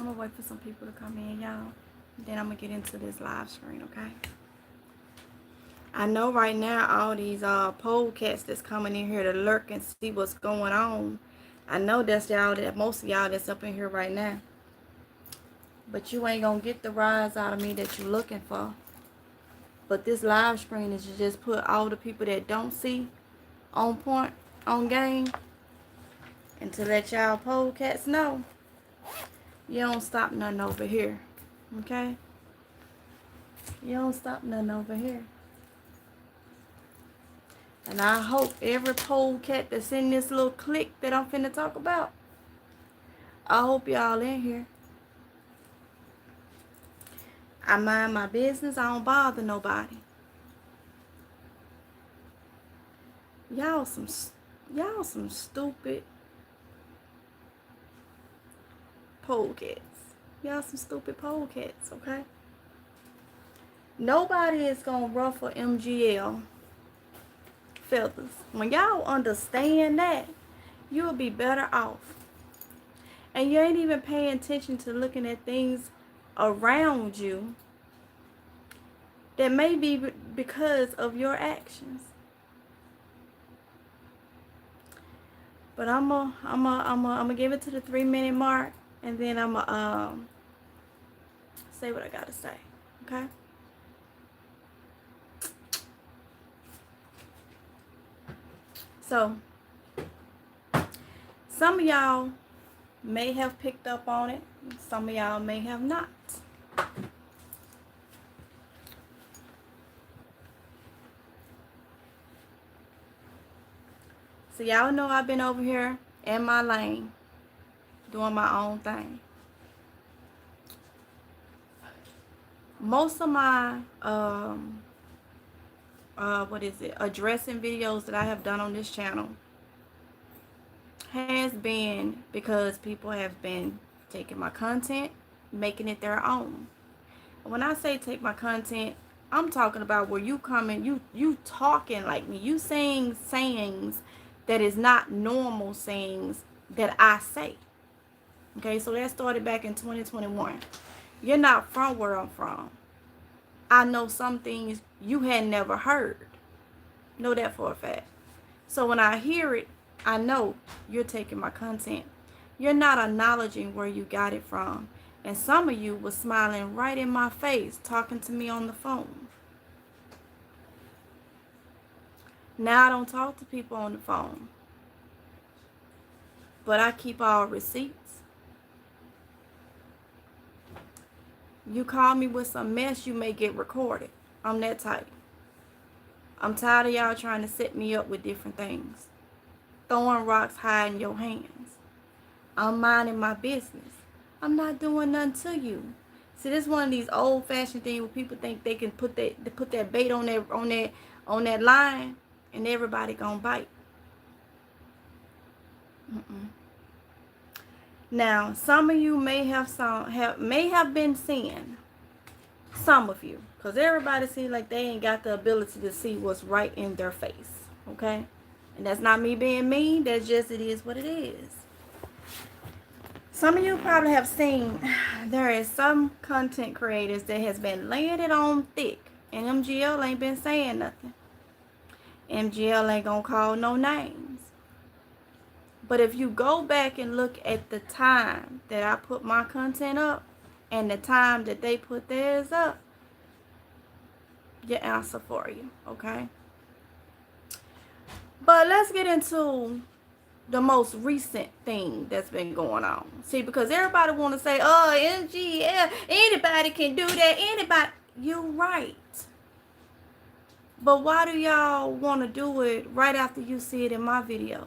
I'm gonna wait for some people to come in, y'all. Then I'm gonna get into this live screen, okay? I know right now all these pole cats that's coming in here to lurk and see what's going on. I know that's y'all, that most of y'all that's up in here right now. But you ain't gonna get the rise out of me that you're looking for. But this live screen is to just put all the people that don't see on point, on game, and to let y'all pole cats know you don't stop nothing over here. Okay? You don't stop nothing over here. And I hope every pole cat that's in this little clique that I'm finna talk about, I hope y'all in here. I mind my business. I don't bother nobody. Y'all some stupid pole cats. Y'all some stupid pole cats, okay? Nobody is gonna ruffle MGL feathers. When y'all understand that, you'll be better off. And you ain't even paying attention to looking at things around you that may be because of your actions. But I'm gonna give it to the 3-minute mark, and then I'm gonna say what I gotta say. Okay. So some of y'all may have picked up on it. Some of y'all may have not. So y'all know I've been over here in my lane doing my own thing. Most of my addressing videos that I have done on this channel has been because people have been taking my content, making it their own. When I say take my content, I'm talking about where you coming, you talking like me, you saying sayings that is not normal sayings that I say. Okay, so that started back in 2021. You're not from where I'm from. I know some things you had never heard. Know that for a fact. So when I hear it, I know you're taking my content. You're not acknowledging where you got it from. And some of you were smiling right in my face, talking to me on the phone. Now I don't talk to people on the phone. But I keep all receipts. You call me with some mess, you may get recorded. I'm that type. I'm tired of y'all trying to set me up with different things. Throwing rocks high in your hands. I'm minding my business. I'm not doing nothing to you. See, this is one of these old-fashioned things where people think they can put that bait on that line, and everybody gonna bite. Now, some of you may have been seeing. Some of you, because everybody seems like they ain't got the ability to see what's right in their face. Okay, and that's not me being mean. That's just it is what it is. Some of you probably have seen there is some content creators that has been laying it on thick, and MGL ain't been saying nothing. MGL ain't gonna call no names. But if you go back and look at the time that I put my content up and the time that they put theirs up, your answer for you, okay? But let's get into the most recent thing that's been going on. See, because everybody want to say, oh, MGL, anybody can do that, anybody. You're right. But why do y'all want to do it right after you see it in my videos?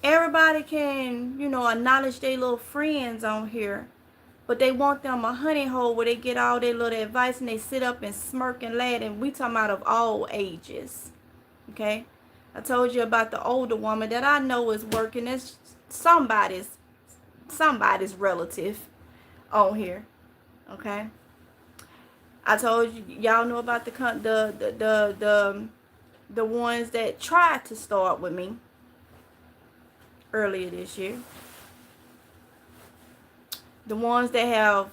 Everybody can, acknowledge their little friends on here, but they want them a honey hole where they get all their little advice and they sit up and smirk and laugh, and we talking about of all ages, okay? I told you about the older woman that I know is working as somebody's relative on here, okay? I told you, y'all know about the ones that tried to start with me earlier this year. The ones that have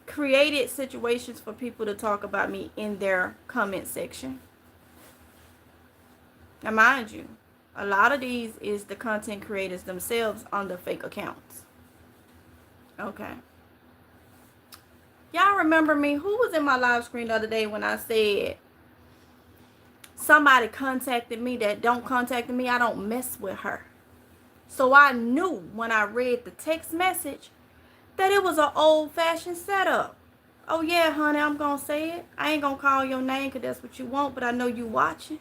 created situations for people to talk about me in their comment section. Now, mind you, a lot of these is the content creators themselves on the fake accounts. Okay. Y'all remember me? Who was in my live screen the other day when I said somebody contacted me that don't contact me, I don't mess with her? So I knew when I read the text message that it was an old-fashioned setup. Oh yeah, honey, I'm gonna say it. I ain't gonna call your name because that's what you want, but I know you watching.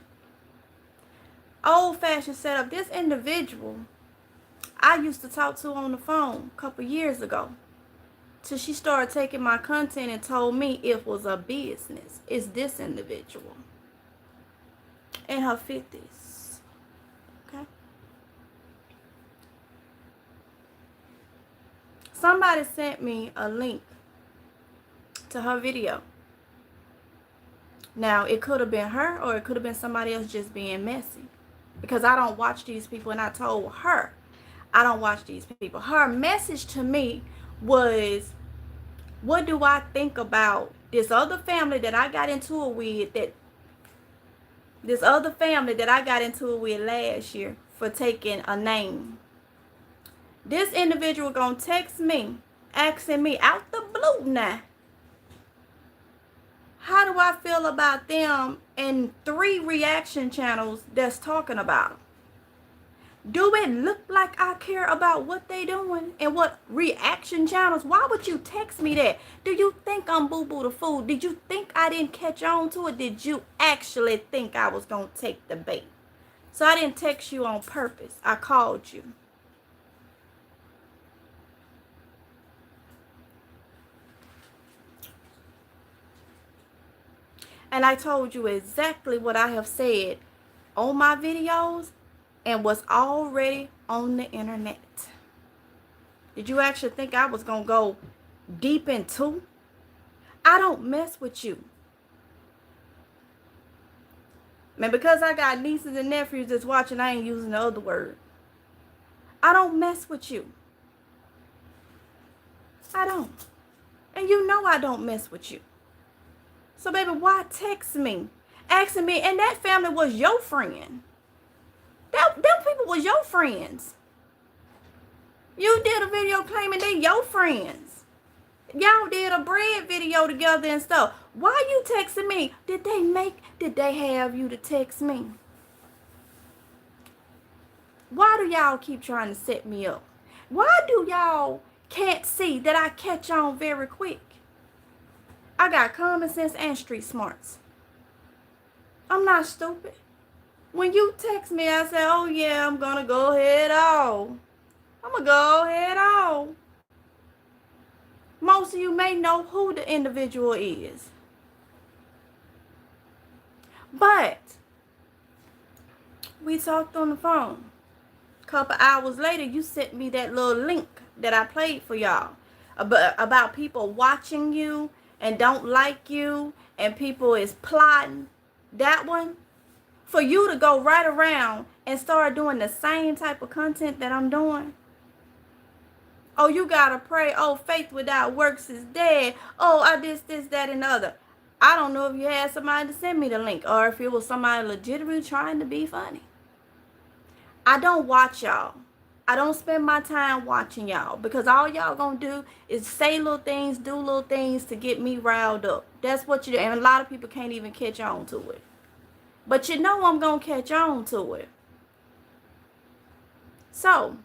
Old-fashioned setup. This individual I used to talk to on the phone a couple years ago, till she started taking my content and told me it was a business. It's this individual in her 50s. Okay. Somebody sent me a link to her video. Now, it could have been her or it could have been somebody else just being messy, because I don't watch these people, and I told her I don't watch these people. Her message to me was, what do I think about this other family that I got into it with, last year for taking a name? This individual gonna text me, asking me out the blue now, how do I feel about them and 3 reaction channels that's talking about them? Do it look like I care about what they doing and what reaction channels? Why would you text me that? Do you think I'm boo-boo the fool? Did you think I didn't catch on to it? Did you actually think I was going to take the bait? So I didn't text you on purpose. I called you. And I told you exactly what I have said on my videos and was already on the internet. Did you actually think I was going to go deep into? I don't mess with you. Man, because I got nieces and nephews that's watching, I ain't using the other word. I don't mess with you. I don't. And you know I don't mess with you. So, baby, why text me? Asking me, and that family was your friend. Them people was your friends. You did a video claiming they your friends. Y'all did a bread video together and stuff. Why you texting me? Did they have you to text me? Why do y'all keep trying to set me up? Why do y'all can't see that I catch on very quick? I got common sense and street smarts. I'm not stupid. When you text me, I say, oh yeah, I'm going to go head on. I'm going to go head on. Most of you may know who the individual is. But we talked on the phone. A couple hours later, you sent me that little link that I played for y'all about people watching you and don't like you and people is plotting. That one, for you to go right around and start doing the same type of content that I'm doing. Oh, you gotta pray. Oh, faith without works is dead. Oh, I this, that, and the other. I don't know if you had somebody to send me the link or if it was somebody legitimately trying to be funny. I don't watch y'all. I don't spend my time watching y'all because all y'all gonna do is say little things, do little things to get me riled up. That's what you do. And a lot of people can't even catch on to it. But you know I'm gonna catch on to it. So,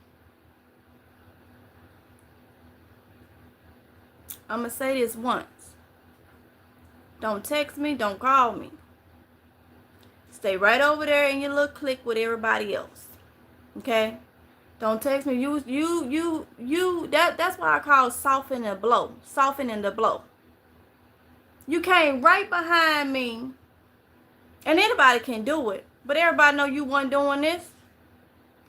I'm gonna say this once. Don't text me, don't call me. Stay right over there in your little clique with everybody else. Okay? Don't text me. That's what I call softening the blow. Softening the blow. You came right behind me. And anybody can do it. But everybody know you wasn't doing this.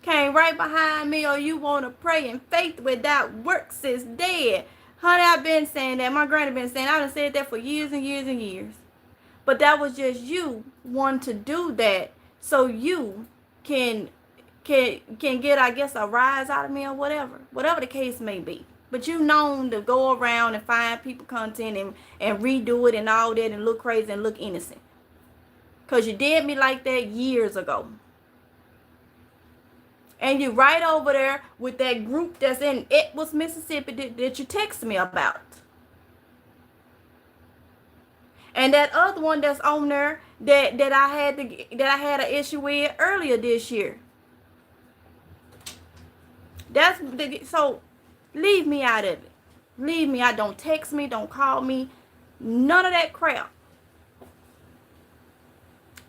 Came right behind me, or you want to pray, and faith without works is dead. Honey, I've been saying that. My granny been saying, I've said that for years and years and years. But that was just you wanting to do that so you can get, I guess, a rise out of me or whatever. Whatever the case may be. But you known to go around and find people content and redo it and all that and look crazy and look innocent. Because you did me like that years ago. And you right over there with that group that's in Edwards, Mississippi that you texted me about. And that other one that's on there that I had an issue with earlier this year. So leave me out of it. Leave me out. Don't text me. Don't call me. None of that crap.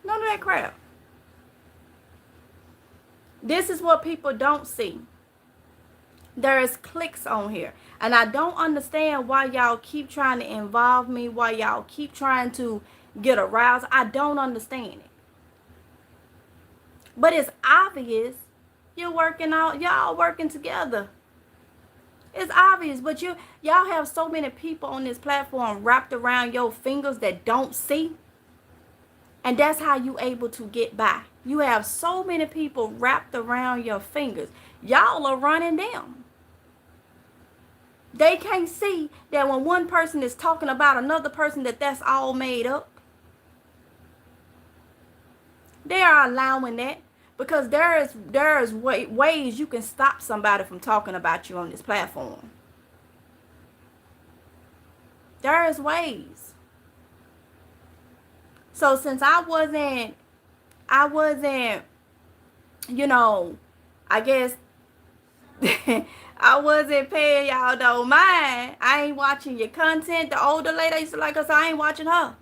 None of that crap. This is what people don't see. There is clicks on here. And I don't understand why y'all keep trying to involve me. Why y'all keep trying to get aroused. I don't understand it. But it's obvious you're working out. Y'all working together. It's obvious. But y'all have so many people on this platform wrapped around your fingers that don't see. And that's how you able to get by. You have so many people wrapped around your fingers. Y'all are running them. They can't see that when one person is talking about another person that's all made up. They are allowing that because there is ways you can stop somebody from talking about you on this platform. There is ways. So since I wasn't, I guess I wasn't paying y'all no mind. I ain't watching your content. The older lady used to like us, I ain't watching her.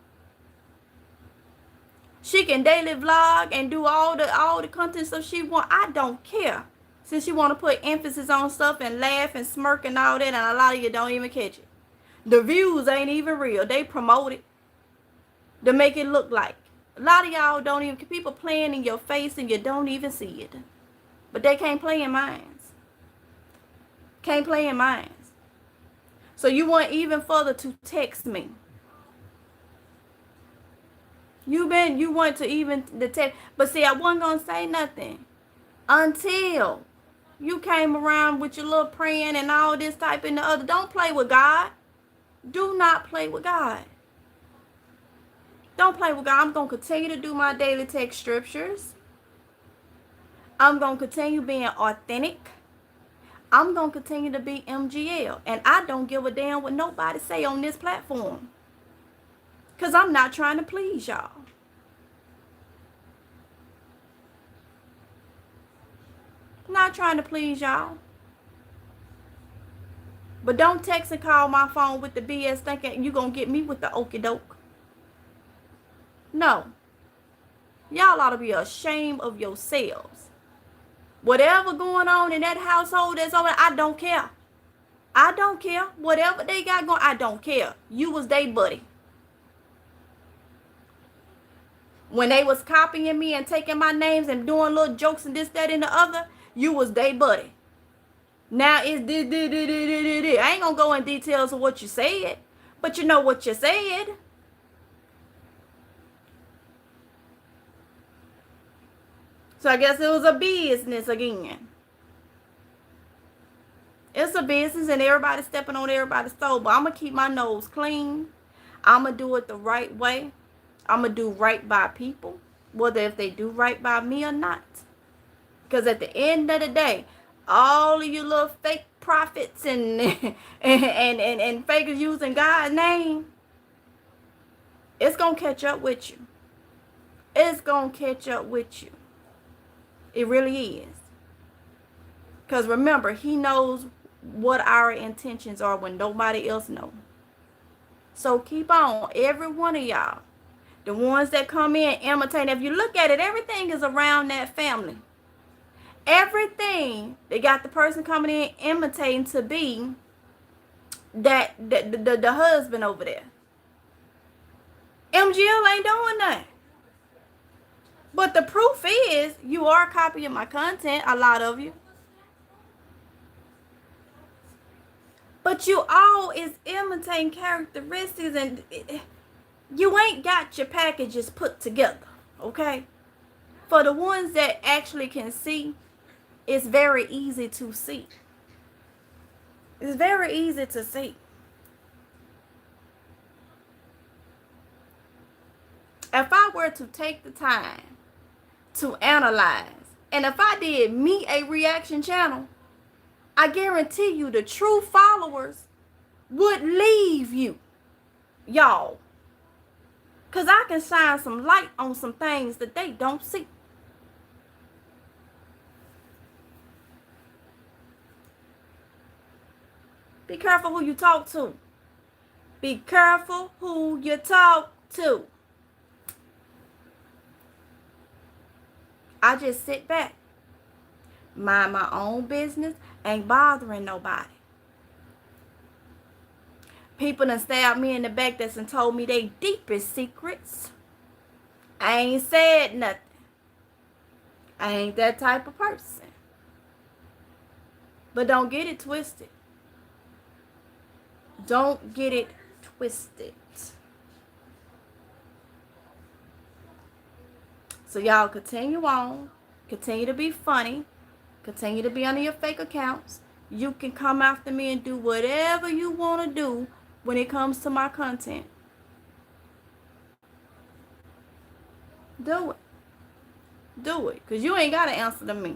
She can daily vlog and do all the content stuff she want. I don't care. Since she want to put emphasis on stuff and laugh and smirk and all that, and a lot of you don't even catch it. The views ain't even real. They promote it to make it look like. A lot of y'all don't even, people playing in your face and you don't even see it. But they can't play in minds. Can't play in minds. So you want even further to text me. You want to even the text. But see, I wasn't going to say nothing until you came around with your little praying and all this type and the other. Don't play with God. Do not play with God. Don't play with God. I'm going to continue to do my daily text scriptures. I'm going to continue being authentic. I'm going to continue to be MGL. And I don't give a damn what nobody say on this platform. Because I'm not trying to please y'all. I'm not trying to please y'all. But don't text and call my phone with the BS thinking you're going to get me with the okie doke. No. Y'all ought to be ashamed of yourselves. Whatever going on in that household that's over, I don't care. I don't care. Whatever they got going, I don't care. You was they buddy. When they was copying me and taking my names and doing little jokes and this, that, and the other, you was they buddy. Now it's this. I ain't gonna go in details of what you said, but you know what you said. So I guess it was a business again. It's a business and everybody's stepping on everybody's toe. But I'm going to keep my nose clean. I'm going to do it the right way. I'm going to do right by people. Whether if they do right by me or not. Because at the end of the day, all of you little fake prophets and fakers using God's name, it's going to catch up with you. It's going to catch up with you. It really is. Because remember, he knows what our intentions are when nobody else knows. So keep on. Every one of y'all. The ones that come in, imitate. If you look at it, everything is around that family. Everything. They got the person coming in imitating to be the husband over there. MGL ain't doing that. But the proof is you are copying my content, a lot of you. But you all is imitating characteristics and you ain't got your packages put together, okay? For the ones that actually can see, it's very easy to see. It's very easy to see. If I were to take the time to analyze, and if I did me a reaction channel, I guarantee you the true followers would leave you, y'all. Because I can shine some light on some things that they don't see. Be careful who you talk to. Be careful who you talk to. I just sit back, mind my own business, ain't bothering nobody. People done stabbed me in the back that's and told me they deepest secrets. I ain't said nothing. I ain't that type of person. But don't get it twisted. Don't get it twisted. So y'all continue on. Continue to be funny. Continue to be under your fake accounts. You can come after me and do whatever you want to do when it comes to my content. Do it. Do it. Because you ain't got to answer to me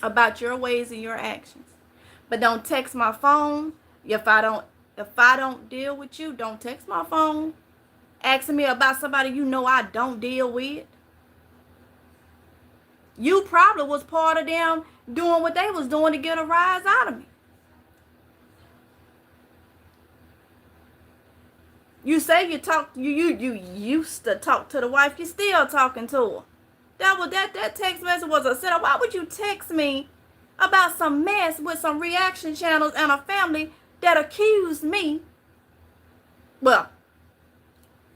about your ways and your actions. But don't text my phone. If I don't deal with you, don't text my phone asking me about somebody you know I don't deal with. You probably was part of them doing what they was doing to get a rise out of me. You say you used to talk to the wife, you still talking to her. That text message was a setup. Why would you text me about some mess with some reaction channels and a family that accused me? Well,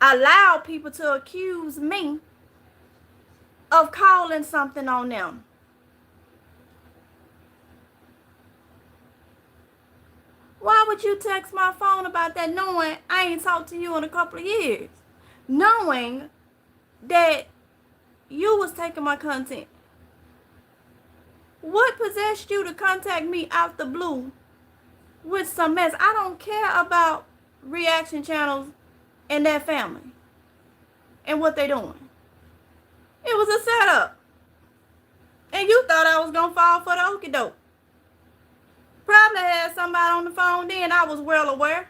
allow people to accuse me of calling something on them. Why would you text my phone about that knowing I ain't talked to you in a couple of years? Knowing that you was taking my content. What possessed you to contact me out the blue with some mess? I don't care about reaction channels and their family and what they doing. It was a setup. And you thought I was going to fall for the okie doke. Probably had somebody on the phone then. I was well aware.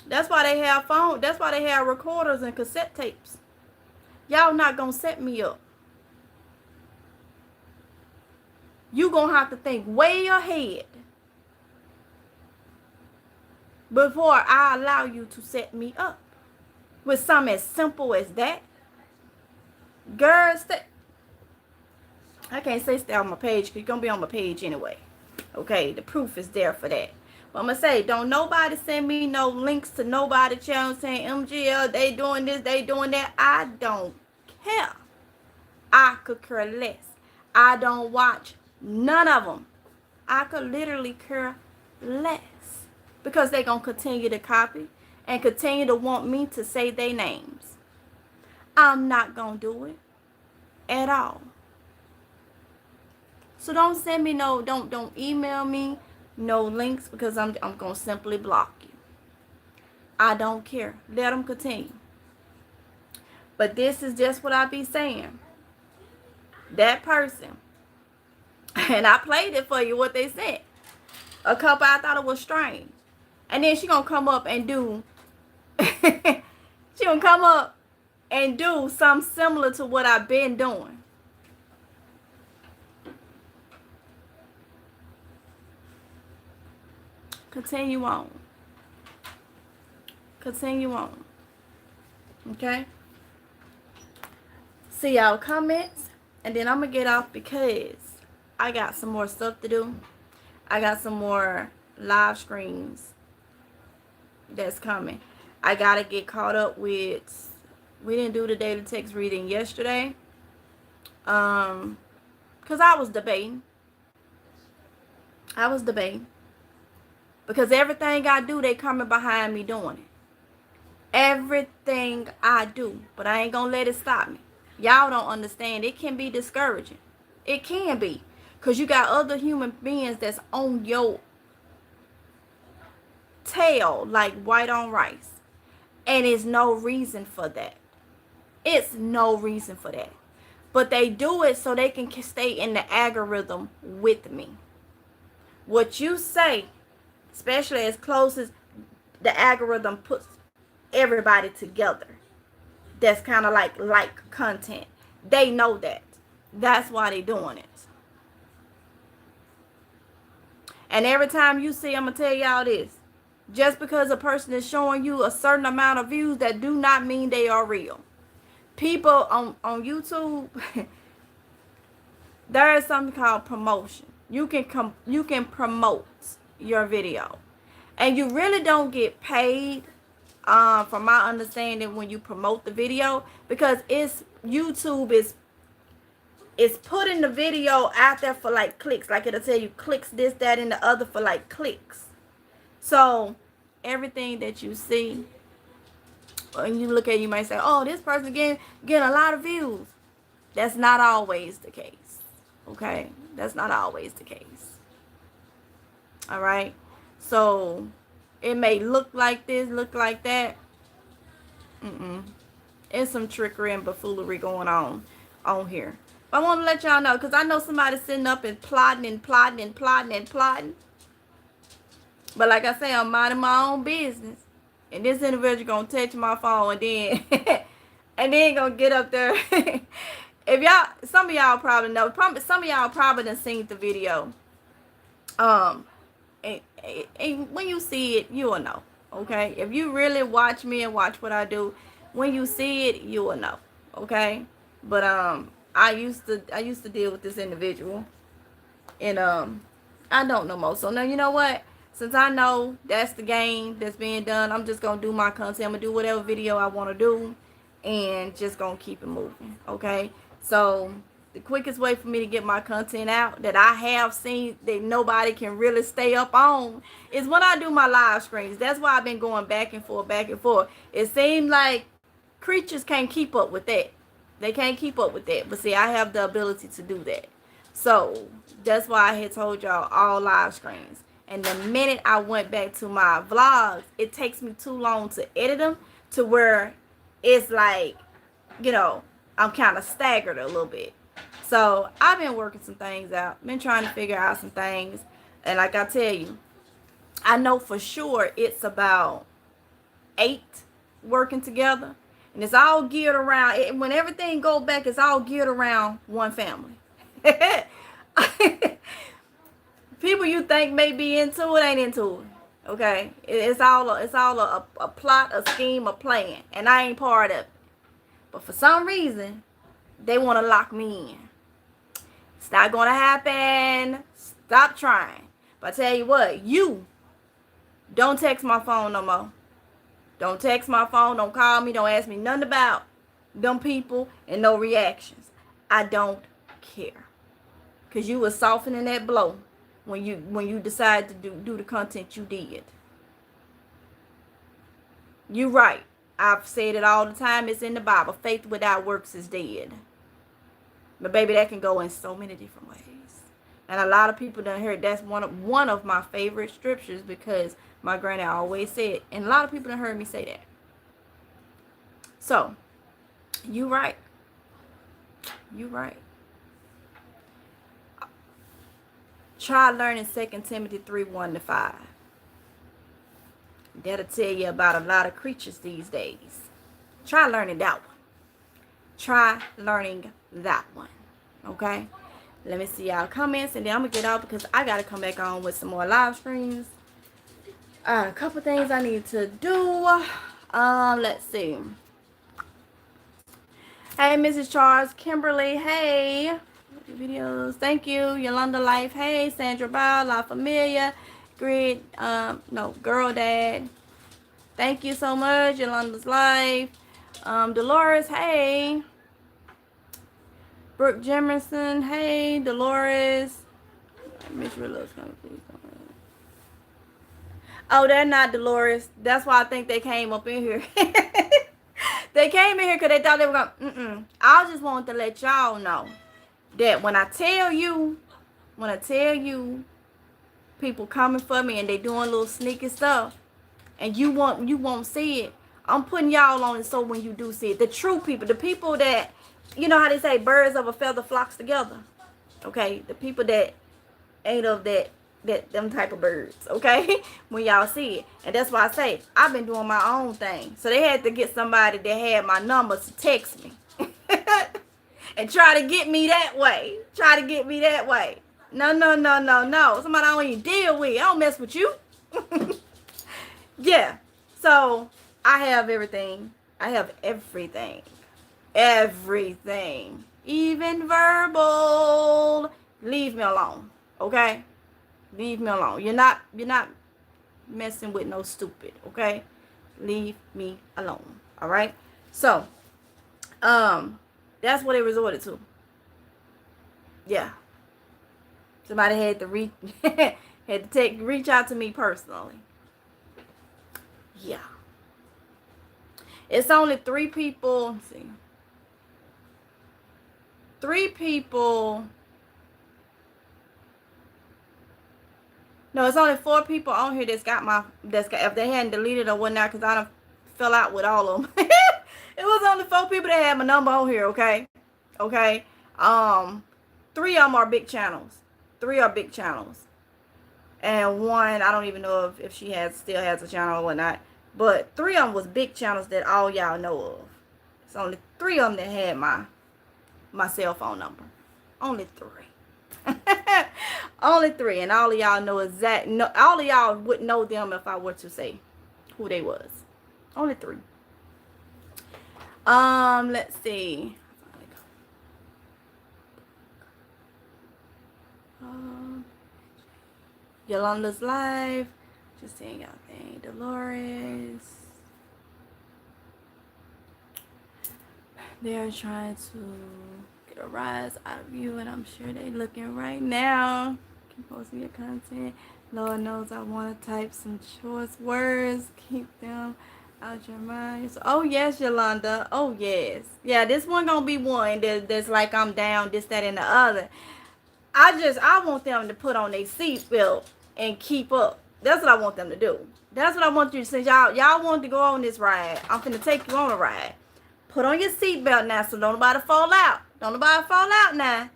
That's why they have phones. That's why they have recorders and cassette tapes. Y'all not going to set me up. You going to have to think way ahead before I allow you to set me up with something as simple as that. Girl, I can't say stay on my page because you're going to be on my page anyway. Okay, the proof is there for that. But I'm going to say, don't nobody send me no links to nobody channel saying, MGL, they doing this, they doing that. I don't care. I could care less. I don't watch none of them. I could literally care less. Because they're going to continue to copy and continue to want me to say their names. I'm not going to do it at all. So don't send me don't email me no links because I'm going to simply block you. I don't care. Let them continue. But this is just what I be saying. That person, and I played it for you what they said. A couple I thought it was strange. And then she going to come up and do she going to come up and do something similar to what I've been doing. Continue on. Continue on. Okay? See y'all comments. And then I'm going to get off because I got some more stuff to do. I got some more live streams that's coming. I got to get caught up with... We didn't do the daily text reading yesterday. Because I was debating. Because everything I do, they coming behind me doing it. Everything I do. But I ain't going to let it stop me. Y'all don't understand. It can be discouraging. It can be. Because you got other human beings that's on your tail like white on rice. And it's no reason for that. It's no reason for that. But they do it so they can stay in the algorithm with me. What you say, especially as close as the algorithm puts everybody together, that's kind of like content. They know that. That's why they doing it. And every time you see, I'm going to tell y'all this. Just because a person is showing you a certain amount of views, that do not mean they are real. People on YouTube, there is something called promotion. You can promote your video. And you really don't get paid, from my understanding, when you promote the video, because YouTube is putting the video out there for like clicks. Like it'll tell you clicks, this, that, and the other for like clicks. So everything that you see, when you look at it, you might say, oh, this person getting a lot of views. That's not always the case. Okay? That's not always the case. All right? So it may look like this, look like that. It's some trickery and buffoonery going on here. But I want to let y'all know, because I know somebody's sitting up and plotting. But like I say, I'm minding my own business. And this individual gonna touch my phone and then gonna get up there. If y'all, some of y'all probably know. Some of y'all probably done seen the video. And when you see it, you will know. Okay? If you really watch me and watch what I do, when you see it, you will know. Okay? But I used to deal with this individual, and I don't know more. So now, you know what? Since I know that's the game that's being done, I'm just gonna do my content. I'm gonna do whatever video I want to do, and just gonna keep it moving. Okay? So the quickest way for me to get my content out that I have seen that nobody can really stay up on is when I do my live streams. That's why I've been going back and forth. It seems like creatures can't keep up with that. They can't keep up with that. But see, I have the ability to do that. So that's why I had told y'all all live streams. And the minute I went back to my vlogs, it takes me too long to edit them to where it's like, you know, I'm kind of staggered a little bit. So I've been working some things out. Been trying to figure out some things. And like I tell you, I know for sure it's about 8 working together. And it's all geared around, when everything goes back, it's all geared around one family. People you think may be into it ain't into it. Okay? It's all a plot, a scheme, a plan. And I ain't part of it. But for some reason, they want to lock me in. It's not going to happen. Stop trying. But I tell you what, you don't text my phone no more. Don't text my phone. Don't call me. Don't ask me nothing about them people and no reactions. I don't care. Because you were softening that blow when you decided to do the content you did. You're right. I've said it all the time. It's in the Bible. Faith without works is dead. But baby, that can go in so many different ways. And a lot of people done heard that's one of my favorite scriptures, because my granny always said it. And a lot of people done heard me say that. So, you right. You right. Try learning 2 Timothy 3:1-5. That'll tell you about a lot of creatures these days. Try learning that one. Try learning that one. Okay? Let me see y'all comments, and then I'm going to get out because I got to come back on with some more live streams. A couple things I need to do. Let's see. Hey, Mrs. Charles. Kimberly. Hey. Videos. Thank you. Yolanda Life. Hey. Sandra Bow. La Familia. Grid. Girl Dad. Thank you so much. Yolanda's Life. Dolores. Hey. Brooke Jemerson. Hey. Dolores. Miss Rillo's coming, please. Oh, they're not Dolores. That's why I think they came up in here. They came in here because they thought they were going I just wanted to let y'all know that when I tell you, people coming for me and they doing little sneaky stuff, and you won't see it. I'm putting y'all on it so when you do see it, the true people, the people that, you know how they say birds of a feather flocks together. Okay, the people that ain't of that them type of birds, okay? When y'all see it. And that's why I say I've been doing my own thing. So they had to get somebody that had my number to text me. And try to get me that way. No. Somebody I don't even deal with. I don't mess with you. Yeah. So I have everything. I have everything. Everything. Even verbal. Leave me alone. Okay? Leave me alone. You're not messing with no stupid, okay? Leave me alone. Alright? So, that's what they resorted to. Yeah. Somebody had to reach out to me personally. Yeah. It's only 3 people. Let's see. 3 people. No, it's only 4 people on here if they hadn't deleted or whatnot, because I done fell out with all of them. It was only 4 people that had my number on here, okay? Okay? 3 of them are big channels. 3 are big channels. And one, I don't even know if she still has a channel or whatnot. But 3 of them was big channels that all y'all know of. It's only 3 of them that had my cell phone number. Only 3. Only 3, and all of y'all know all of y'all would know them if I were to say who they was. Only 3. Let's see. Yolanda's live. Just saying y'all thing. Dolores. They're trying to get a rise out of you, and I'm sure they looking right now. Keep posting your content. Lord knows I want to type some choice words. Keep them out your mind. So, oh yes, Yolanda. Oh yes. Yeah, this one gonna be one that's like I'm down, this, that, and the other. I want them to put on their seatbelt and keep up. That's what I want them to do. That's what I want you to, since y'all want to go on this ride, I'm finna take you on a ride. Put on your seatbelt now so don't nobody fall out. Don't nobody fall out now.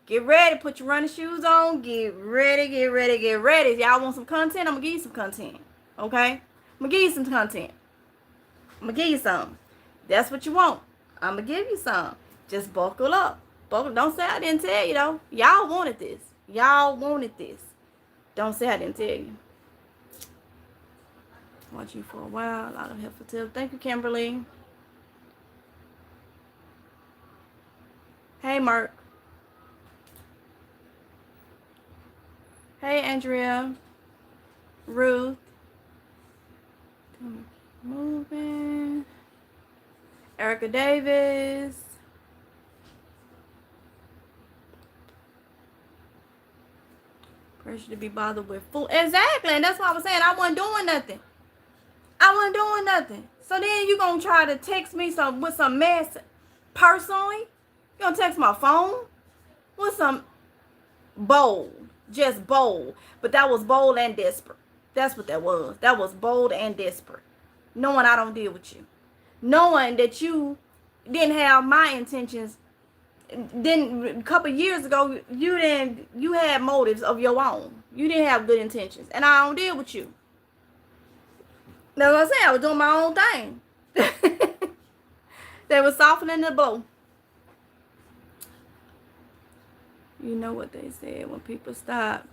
Get ready. Put your running shoes on. Get ready. If y'all want some content, I'm going to give you some content. Okay? I'm going to give you some content. I'm going to give you some. That's what you want. I'm going to give you some. Just buckle up. Don't say I didn't tell you, though. Y'all wanted this. Don't say I didn't tell you. Watch you for a while. A lot of helpful tips. Thank you, Kimberly. Hey, Mark. Hey, Andrea. Ruth. Moving. Erica Davis. Pressure to be bothered with food. Exactly. And that's what I was saying. I wasn't doing nothing. So then you going to try to text me with some mess personally? You going to text my phone? With some bold. Just bold. But that was bold and desperate. That's what that was. That was bold and desperate. Knowing I don't deal with you. Knowing that you didn't have my intentions. Then a couple years ago, you had motives of your own. You didn't have good intentions. And I don't deal with you. That's what I said. I was doing my own thing. They were softening the blow. You know what they said, when people stop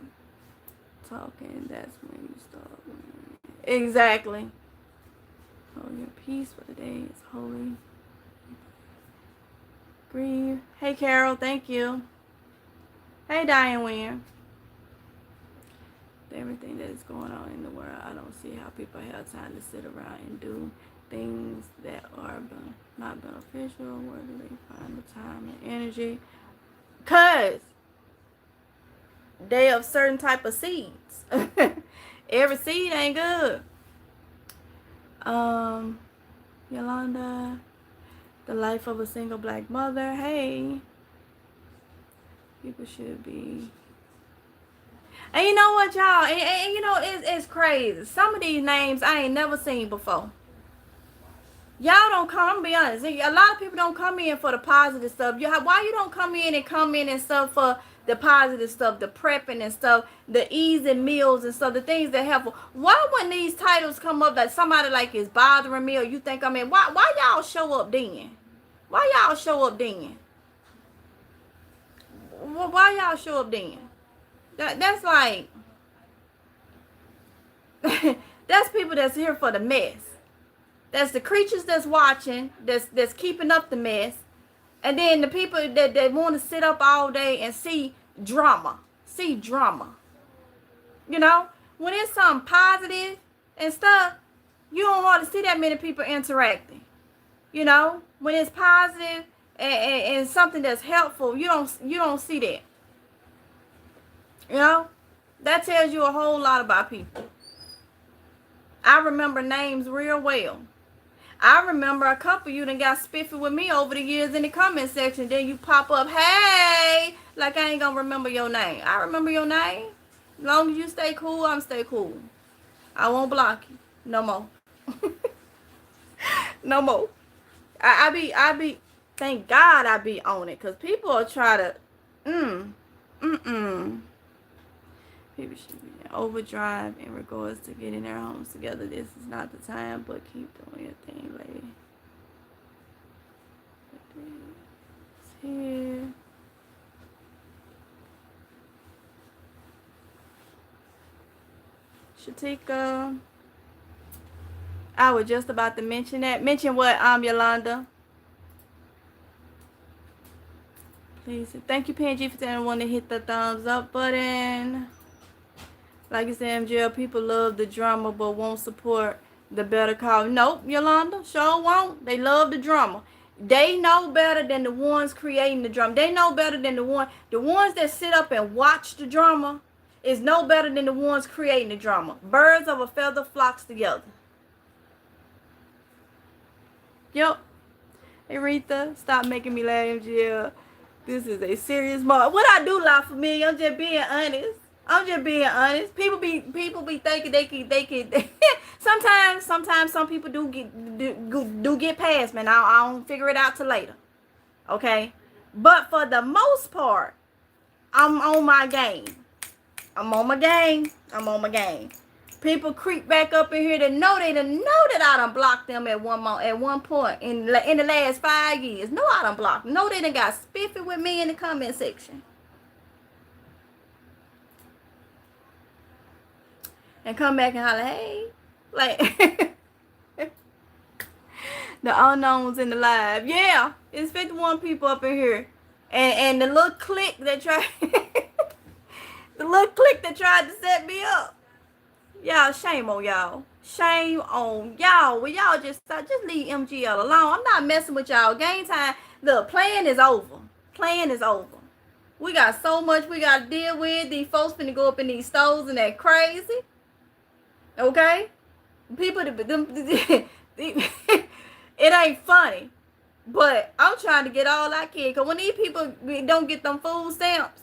talking, that's when you start winning. Exactly. Hold your peace for the day. It's holy. Grieve. Hey, Carol. Thank you. Hey, Diane Wynn. Everything that is going on in the world, I don't see how people have time to sit around and do things that are not beneficial. Where do they find the time and energy? Because they of certain type of seeds. Every seed ain't good. Yolanda, the life of a single black mother. Hey. People should be. And you know what, y'all? And you know, it's crazy. Some of these names I ain't never seen before. Y'all don't come, I'm gonna be honest. A lot of people don't come in for the positive stuff. Why you don't come in and stuff for the positive stuff, the prepping and stuff, the easy meals and stuff, the things that helpful? Why when these titles come up that somebody like is bothering me or you think I'm in, why y'all show up then? Why y'all show up then? Why y'all show up then? That's like, that's people that's here for the mess. That's the creatures that's watching, that's keeping up the mess. And then the people that want to sit up all day and see drama. You know? When it's something positive and stuff, you don't want to see that many people interacting. You know? When it's positive and something that's helpful, you don't see that. You know? That tells you a whole lot about people. I remember names real well. I remember a couple of you done got spiffy with me over the years in the comment section. Then you pop up, hey, like I ain't gonna remember your name. I remember your name. As long as you stay cool, I'm stay cool. I won't block you. No more. No more. I be, thank God I be on it. Because people are trying to, people should be in overdrive in regards to getting their homes together. This is not the time, but keep doing your thing, lady. Here. Shatika. I was just about to mention that. Mention what, Yolanda? Please. Thank you, PNG, for telling everyone to hit the thumbs up button. Like you said, MJL, people love the drama but won't support the better call. Nope, Yolanda, sure won't. They love the drama. They know better than the ones creating the drama. They know better than the ones that sit up and watch the drama is no better than the ones creating the drama. Birds of a feather flocks together. Yep. Hey, Aretha, stop making me laugh, MJL. This is a serious moment. What I do laugh for me, I'm just being honest. People be thinking they can. Sometimes some people do get past me. I don't figure it out till later. Okay, but for the most part, I'm on my game. People creep back up in here that know that I done blocked them at one point in the last 5 years. No, I done blocked. No, they done got spiffy with me in the comment section. And come back and holler, hey. Like, the unknowns in the live. Yeah, it's 51 people up in here. And the little clique that tried, to set me up. Y'all, shame on y'all. Shame on y'all. Well, y'all just leave MGL alone. I'm not messing with y'all. Game time. Look, playing is over. We got so much we got to deal with. These folks finna go up in these stores and that crazy. Okay? People, it ain't funny. But I'm trying to get all I can. Because when these people don't get them food stamps,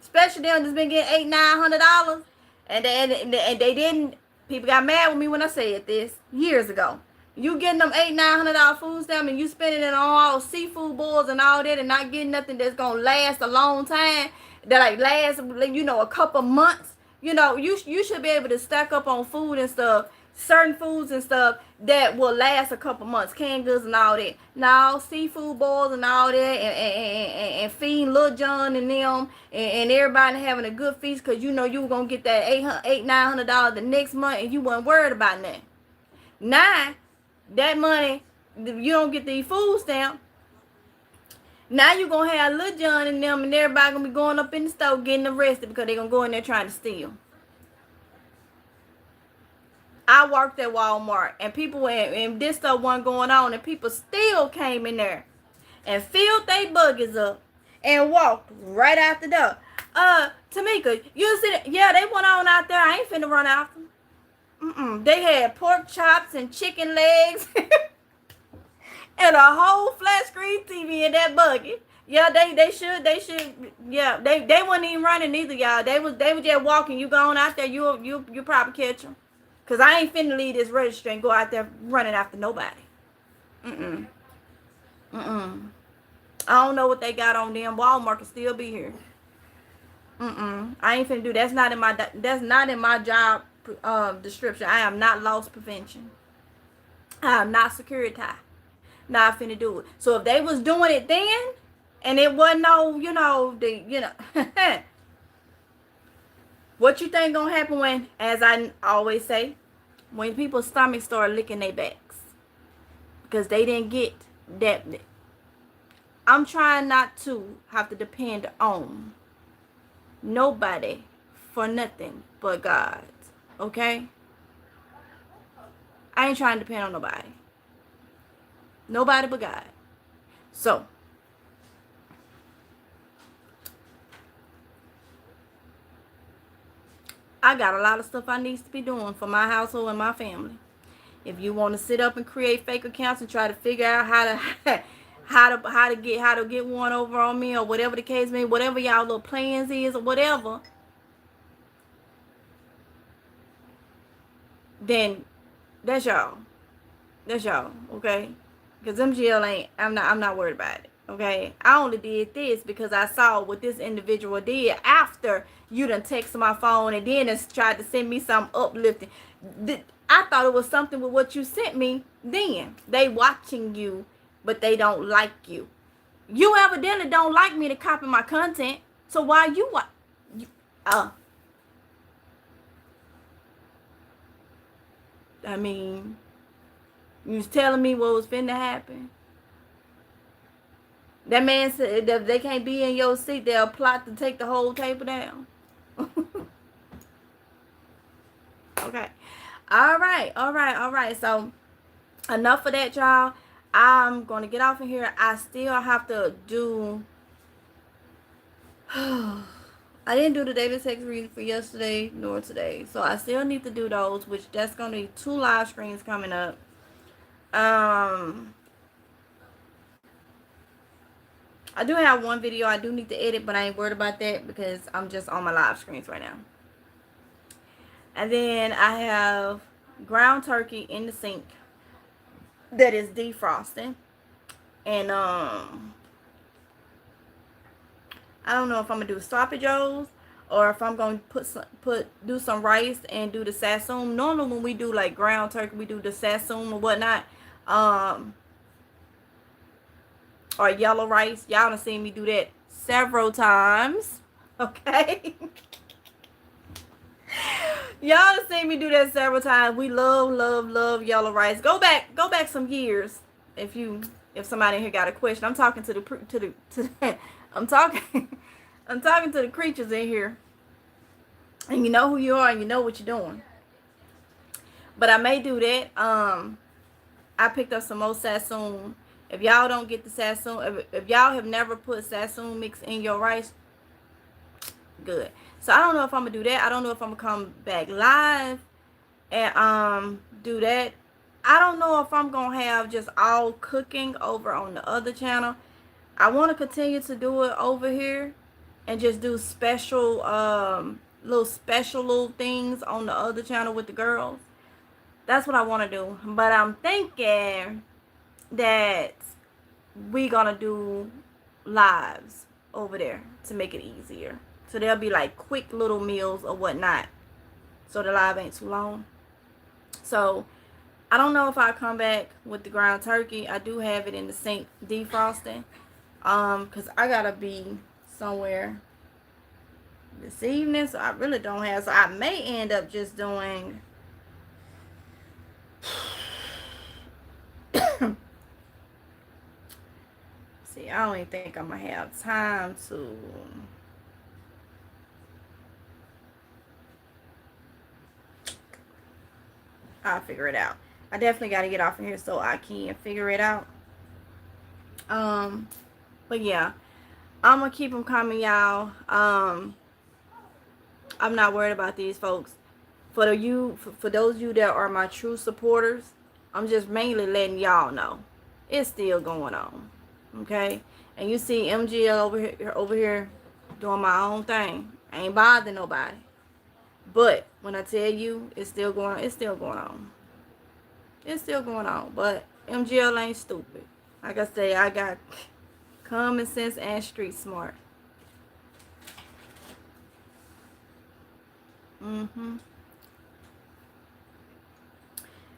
especially them that's been getting $800-900, and they didn't, people got mad with me when I said this years ago. You getting them $800-900 food stamps and you spending it on all seafood boils and all that and not getting nothing that's going to last a long time, that like last, a couple months. You should be able to stack up on food and stuff, certain foods and stuff that will last a couple months, canned goods and all that. Now, seafood boils and all that, and feeding Lil John and them, and everybody having a good feast because you were going to get that $800-900 the next month and you wasn't worried about that. Now, that money, you don't get the food stamp. Now you're going to have Lil John and them and everybody going to be going up in the store getting arrested because they're going to go in there trying to steal. I worked at Walmart and people, and this stuff wasn't going on and people still came in there and filled their buggies up and walked right out the door. Tamika, you see that? Yeah, they went on out there. I ain't finna run after them. They had pork chops and chicken legs. And a whole flat screen TV in that buggy. Yeah, they should. Yeah, they wasn't even running either, y'all. They was just walking. You going out there, you probably catch them. Cause I ain't finna leave this registry and go out there running after nobody. Mm-mm. Mm-mm. I don't know what they got on them. Walmart can still be here. Mm-mm. I ain't finna do that's not in my job description. I am not loss prevention. I am not security. Not finna do it. So if they was doing it then, and it wasn't no, what you think gonna happen when, as I always say, when people's stomachs start licking their backs because they didn't get that. I'm trying not to have to depend on nobody for nothing but God. Okay? I ain't trying to depend on nobody. Nobody but God. So, I got a lot of stuff I need to be doing for my household and my family. If you want to sit up and create fake accounts and try to figure out how to how to get one over on me or whatever the case may be, whatever y'all little plans is or whatever, then that's y'all. That's y'all, okay? Because them jail ain't, I'm not worried about it, okay? I only did this because I saw what this individual did after you done text my phone and then tried to send me some uplifting. I thought it was something with what you sent me then. They watching you, but they don't like you. You evidently don't like me to copy my content, so why you watch? I mean, you was telling me what was finna happen. That man said if they can't be in your seat, they'll plot to take the whole table down. Okay. All right. So, enough of that, y'all. I'm going to get off of here. I still have to do... I didn't do the daily text reading for yesterday nor today. So, I still need to do those, which that's going to be 2 live streams coming up. I do have one video I do need to edit, but I ain't worried about that because I'm just on my live screens right now. And then I have ground turkey in the sink that is defrosting. And I don't know if I'm gonna do sloppy joes or if I'm gonna do some rice and do the sassoon. Normally when we do like ground turkey, we do the sassoon or whatnot. Or yellow rice. Y'all done seen me do that several times. Okay. Y'all done seen me do that several times. We love yellow rice. Go back some years if somebody in here got a question. I'm talking to the I'm talking to the creatures in here. And you know who you are and you know what you're doing. But I may do that. I picked up some more sassoon. If y'all don't get the sassoon, if y'all have never put sassoon mix in your rice, good. So I don't know if I'm gonna do that. I don't know if I'm gonna come back live and do that. I don't know if I'm gonna have just all cooking over on the other channel. I want to continue to do it over here and just do special little things on the other channel with the girls. That's what I want to do. But I'm thinking that we gonna do lives over there to make it easier. So there'll be like quick little meals or whatnot. So the live ain't too long. So I don't know if I'll come back with the ground turkey. I do have it in the sink defrosting. Cause I gotta be somewhere this evening. So I really don't have, so I may end up just doing see, I don't even think I'm gonna have time to I'll figure it out. I definitely got to get off of here so I can figure it out. But yeah, I'm gonna keep them coming, y'all. I'm not worried about these folks. For those of you that are my true supporters, I'm just mainly letting y'all know it's still going on. Okay? And you see MGL over here doing my own thing. I ain't bothering nobody. But when I tell you it's still going on, it's still going on. It's still going on. But MGL ain't stupid. Like I say, I got common sense and street smart.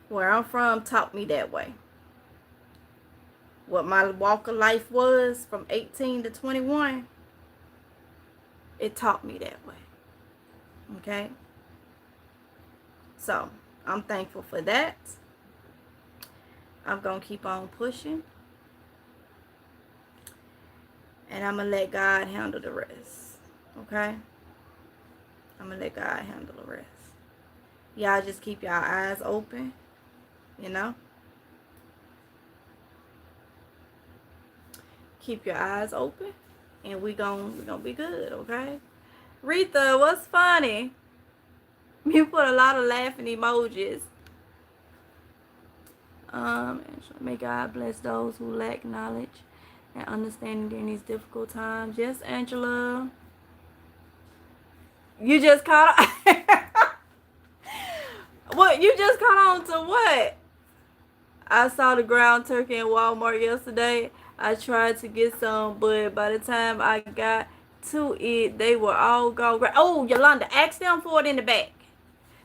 Where I'm from taught me that way. What my walk of life was from 18 to 21, it taught me that way. Okay? So, I'm thankful for that. I'm going to keep on pushing. And I'm going to let God handle the rest. Okay? I'm going to let God handle the rest. Y'all just keep y'all eyes open. You know? Keep your eyes open. And we're gonna be good, okay? Retha, what's funny? You put a lot of laughing emojis. May God bless those who lack knowledge and understanding during these difficult times. Yes, Angela. You just caught on. What? You just caught on to what? I saw the ground turkey in Walmart yesterday. I tried to get some, but by the time I got to it, they were all gone. Oh, Yolanda, ask them for it in the back.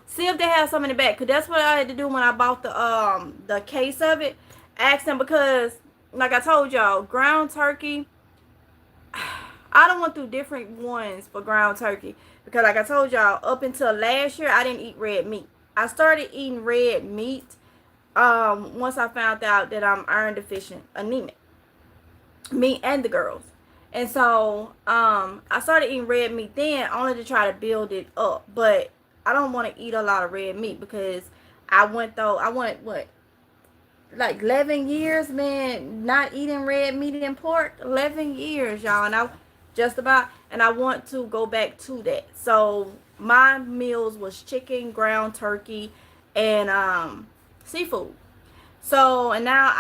See if they have some in the back, because that's what I had to do when I bought the case of it. Ask them, because, like I told y'all, ground turkey, I done went through different ones for ground turkey. Because like I told y'all, up until last year, I didn't eat red meat. I started eating red meat once I found out that I'm iron deficient, anemic. Me and the girls. And so I started eating red meat then, only to try to build it up. But I don't want to eat a lot of red meat, because I went what, like 11 years, man, not eating red meat and pork. 11 years, y'all. And I want to go back to that. So my meals was chicken, ground turkey, and seafood. So, and now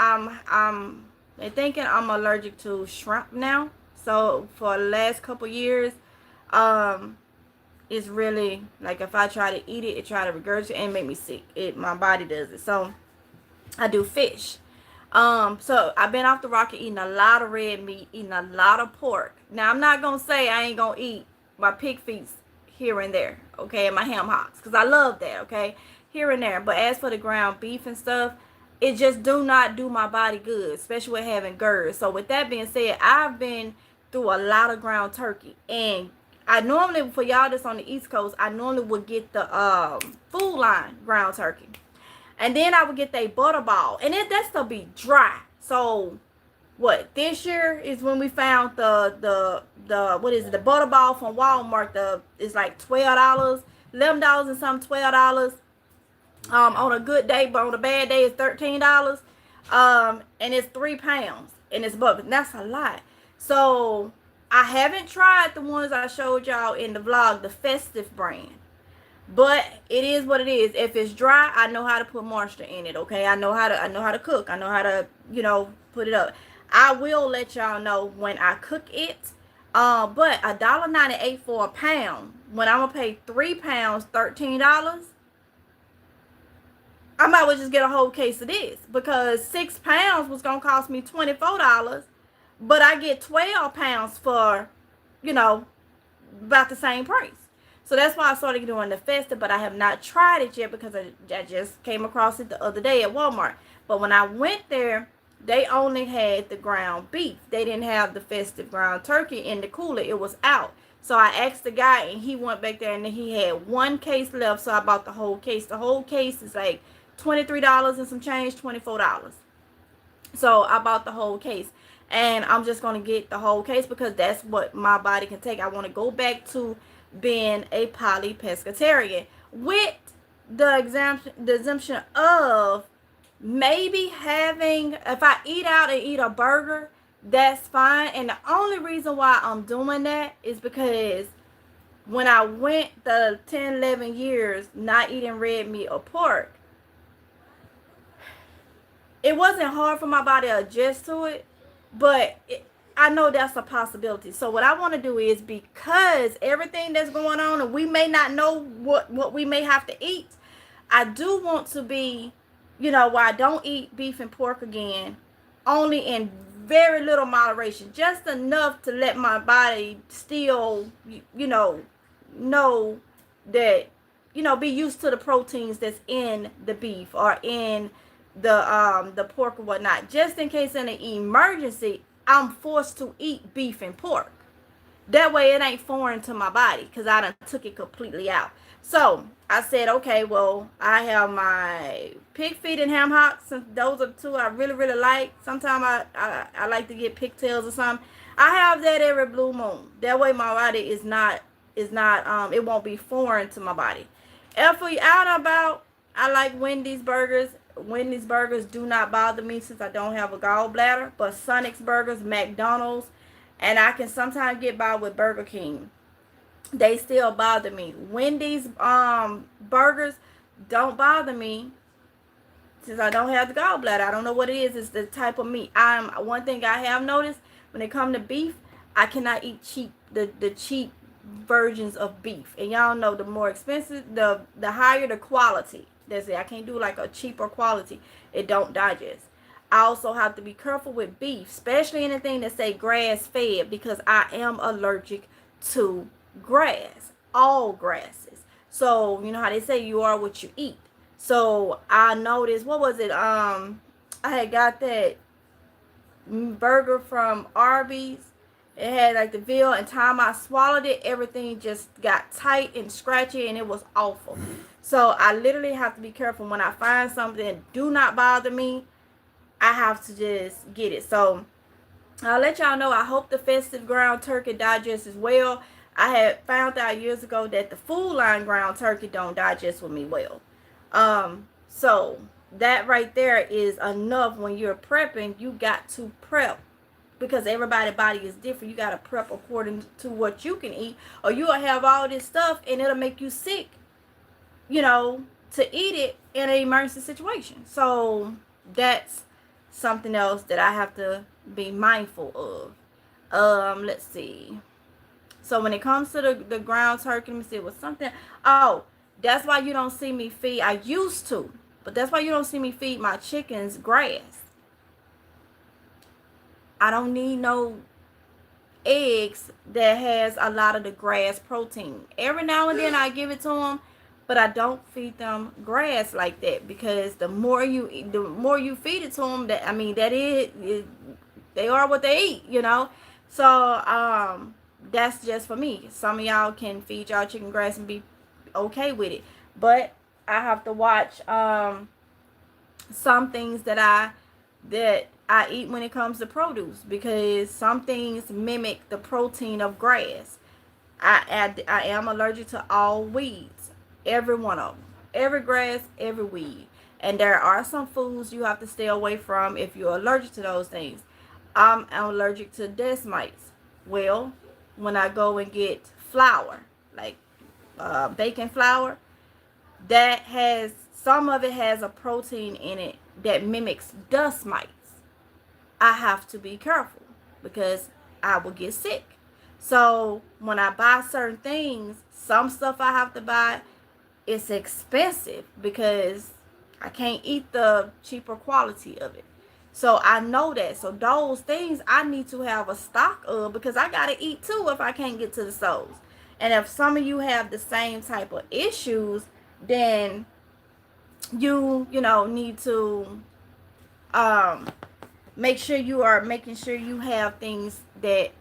I'm thinking I'm allergic to shrimp now. So for the last couple years, it's really like if I try to eat it, it try to regurgitate and make me sick. My body does it. So I do fish. So I've been off the rocket, eating a lot of red meat, eating a lot of pork. Now I'm not gonna say I ain't gonna eat my pig feet here and there, okay, and my ham hocks, because I love that, okay, here and there. But as for the ground beef and stuff, it just do not do my body good, especially with having GERD. So with that being said, I've been through a lot of ground turkey, and I normally, for y'all that's on the East Coast, I normally would get the Food Line ground turkey. And then I would get the butterball. And that stuff be dry. So, what? This year is when we found the what is it? The butterball from Walmart. It's like $12. $11 and something, $12. On a good day, but on a bad day, it's $13. And it's 3 pounds. And it's butter. And that's a lot. So, I haven't tried the ones I showed y'all in the vlog, the Festive brand. But it is what it is. If it's dry, I know how to put moisture in it, okay? I know how to cook. I know how to, put it up. I will let y'all know when I cook it. But $1.98 for a pound. When I'm gonna pay 3 pounds, $13, I might as well just get a whole case of this, because 6 pounds was gonna cost me $24, but I get 12 pounds for, about the same price. So that's why I started doing the Festive, but I have not tried it yet, because I just came across it the other day at Walmart. But when I went there, they only had the ground beef. They didn't have the Festive ground turkey in the cooler. It was out. So I asked the guy, and he went back there, and he had one case left, so I bought the whole case. The whole case is like $23 and some change, $24. So I bought the whole case. And I'm just going to get the whole case, because that's what my body can take. I want to go back to being a poly-pescatarian, with the exemption of maybe having, if I eat out and eat a burger, that's fine. And the only reason why I'm doing that is because when I went the 10, 11 years not eating red meat or pork, it wasn't hard for my body to adjust to it. But I know that's a possibility. So what I want to do is, because everything that's going on and we may not know what we may have to eat, I do want to be, where I don't eat beef and pork again, only in very little moderation, just enough to let my body still, know that, be used to the proteins that's in the beef or in the pork or whatnot, just in case in an emergency I'm forced to eat beef and pork. That way it ain't foreign to my body, because I done took it completely out. So I said, okay, well, I have my pig feet and ham hocks, since those are the two I really, really like. Sometimes I like to get pigtails or something. I have that every blue moon. That way my body it won't be foreign to my body. If we out and about, I like Wendy's burgers. Wendy's burgers do not bother me since I don't have a gallbladder. But Sonic's burgers, McDonald's, and I can sometimes get by with Burger King, they still bother me. Wendy's burgers don't bother me since I don't have the gallbladder. I don't know what it is. It's the type of meat. One thing I have noticed, when it comes to beef, I cannot eat the cheap versions of beef. And y'all know, the more expensive, the higher the quality. That's it. I can't do like a cheaper quality. It don't digest. I also have to be careful with beef, especially anything that say grass fed, because I am allergic to grass, all grasses. So you know how they say you are what you eat. So I noticed, what was it? I had got that burger from Arby's. It had like the veal, and time I swallowed it, everything just got tight and scratchy, and it was awful. So I literally have to be careful when I find something that do not bother me. I have to just get it. So I'll let y'all know, I hope the festive ground turkey digests as well. I had found out years ago that the Food Line ground turkey don't digest with me well. So that right there is enough. When you're prepping, you got to prep, because everybody's body is different. You got to prep according to what you can eat, or you'll have all this stuff and it'll make you sick, to eat it in an emergency situation. So that's something else that I have to be mindful of. Let's see. So when it comes to the ground turkey, let me see, it was something. Oh, that's why you don't see me feed. I used to, but that's why you don't see me feed my chickens grass. I don't need no eggs that has a lot of the grass protein. Every now and then I give it to them, but I don't feed them grass like that, because the more you feed it to them, they are what they eat. So that's just for me. Some of y'all can feed y'all chicken grass and be okay with it, but I have to watch some things that I eat when it comes to produce, because some things mimic the protein of grass. I am allergic to all weeds, every one of them, every grass, every weed. And there are some foods you have to stay away from if you're allergic to those things. I'm allergic to death mites. Well, when I go and get flour, like baking flour, some of it has a protein in it that mimics dust mites. I have to be careful, because I will get sick. So when I buy certain things, some stuff I have to buy, it's expensive, because I can't eat the cheaper quality of it. So I know that. So those things I need to have a stock of, because I got to eat too if I can't get to the stores. And if some of you have the same type of issues, then you need to make sure you are making sure you have things that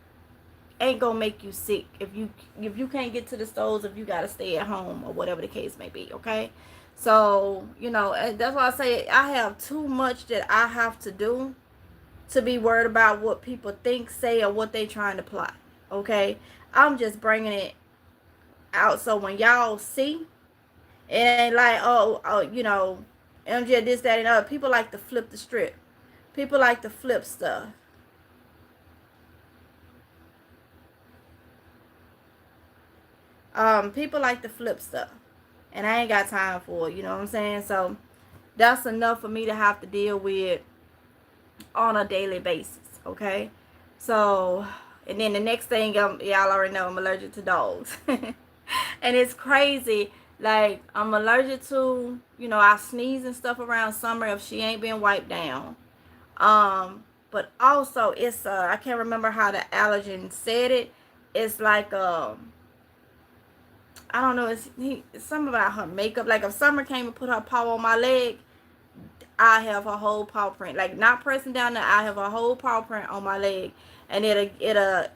ain't gonna make you sick. If you can't get to the stores, if you gotta stay at home, or whatever the case may be. Okay, so that's why I say I have too much that I have to do to be worried about what people think, say, or what they trying to plot. Okay, I'm just bringing it out, so when y'all see, it ain't like, oh, MJ this, that, and other. People like to flip the strip. People like to flip stuff. People like to flip stuff, and I ain't got time for it. You know what I'm saying? So that's enough for me to have to deal with on a daily basis. Okay, so and then the next thing, y'all already know I'm allergic to dogs. And it's crazy. Like, I'm allergic to, I sneeze and stuff around Summer if she ain't been wiped down. But also it's I can't remember how the allergen said it. It's like I don't know. It's something about her makeup. Like if Summer came and put her paw on my leg, I have a whole paw print. Like not pressing down there, I have a whole paw print on my leg, and it'll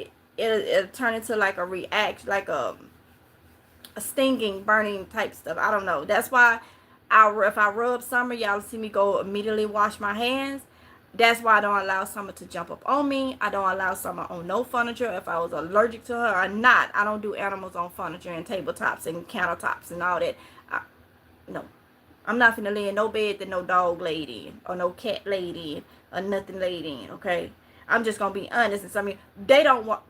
turn into like a reaction, like a stinging, burning type stuff. I don't know. That's why if I rub Summer, y'all see me go immediately wash my hands. That's why I don't allow Summer to jump up on me. I don't allow Summer on no furniture. If I was allergic to her or not, I don't do animals on furniture and tabletops and countertops and all that. No. I'm not finna lay in no bed that no dog laid in or no cat laid in or nothing laid in, okay? I'm just gonna be honest. And some of they don't want,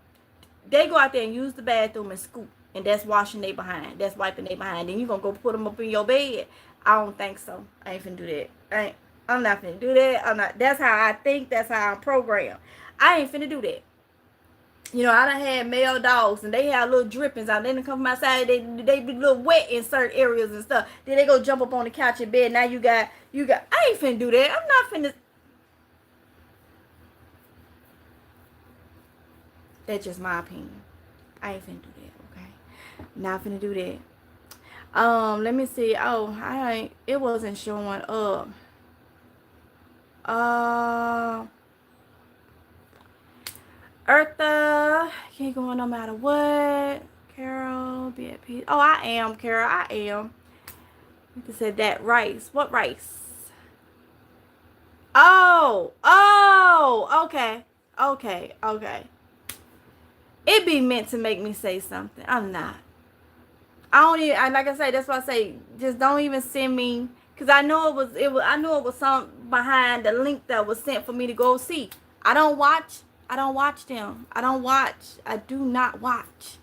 they go out there and use the bathroom and scoop, and that's washing they behind. That's wiping they behind. Then you gonna go put them up in your bed. I don't think so. I ain't finna do that. I'm not finna do that. I'm not. That's how I think. That's how I'm programmed. I ain't finna do that. I done had male dogs and they have little drippings out. Then they come from outside, they be a little wet in certain areas and stuff. Then they go jump up on the couch in bed. Now you got. I ain't finna do that. I'm not finna. That's just my opinion. I ain't finna do that. Okay, not finna do that. Let me see. Oh, it wasn't showing up. Eartha, can't go on no matter what. Carol, be at peace. Oh, I am, Carol. I am. You can say that rice. What rice? Oh, okay. Okay. It be meant to make me say something. I'm not. I don't even, like I say, that's why I say, just don't even send me, because I know I knew it was some behind the link that was sent for me to go see. I don't watch them. I do not watch.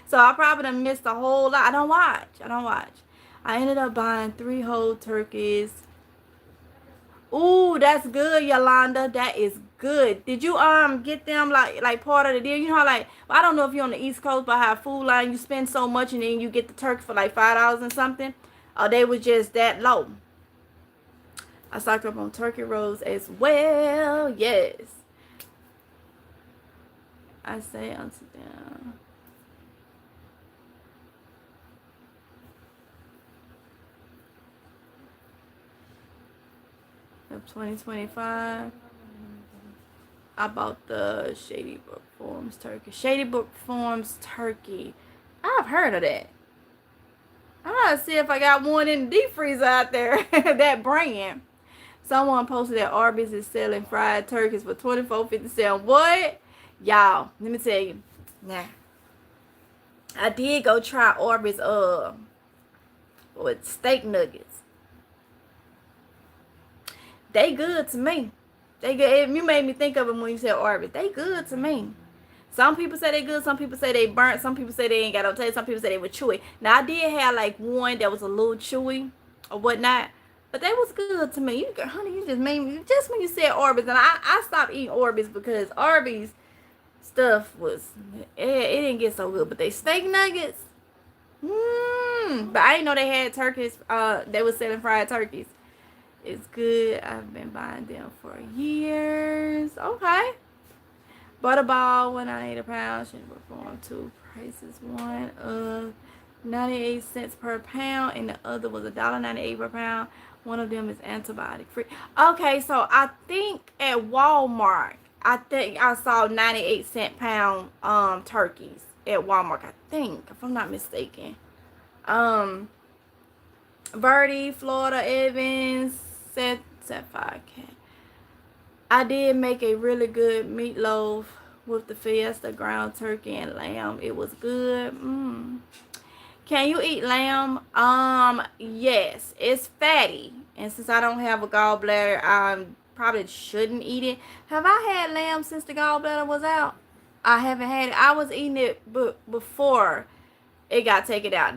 So I probably done missed a whole lot. I don't watch. I ended up buying 3 whole turkeys. Ooh, that's good, Yolanda. That is good. Did you get them like part of the deal? You know how I don't know if you're on the East Coast, but how Food Line you spend so much and then you get the turkey for like $5 and something. Or they was just that low. I stocked up on turkey rolls as well. Yes. I say unto them. Of 2025. I bought the Shady Brook Farms turkey. Shady Brook Farms turkey. I've heard of that. I'm gonna see if I got one in the deep freezer out there. That brand. Someone posted that Arby's is selling fried turkeys for $24.57. What? Y'all, let me tell you. Nah. I did go try Arby's with steak nuggets. They good to me. They good. You made me think of it when you said Arby's. They good to me. Some people say they good. Some people say they burnt. Some people say they ain't got no taste. Some people say they were chewy. Now I did have like one that was a little chewy or whatnot, but they was good to me. Honey, you just made me, just when you said Arby's, and I stopped eating Arby's because Arby's stuff was it didn't get so good. But they steak nuggets, but I didn't know they had turkeys. They was selling fried turkeys. It's good. I've been buying them for years. Okay. Butterball, $1.98 a pound. Should perform 2 prices. One of 98 cents per pound, and the other was $1.98 per pound. One of them is antibiotic free. Okay, so I think at Walmart, I think I saw 98-cent pound turkeys at Walmart. I think, if I'm not mistaken. Verdi, Florida, Evans, Sapphire Cat. I did make a really good meatloaf with the Fiesta ground turkey and lamb. It was good. Can you eat lamb? Yes. It's fatty. And since I don't have a gallbladder, I probably shouldn't eat it. Have I had lamb since the gallbladder was out? I haven't had it. I was eating it before it got taken out.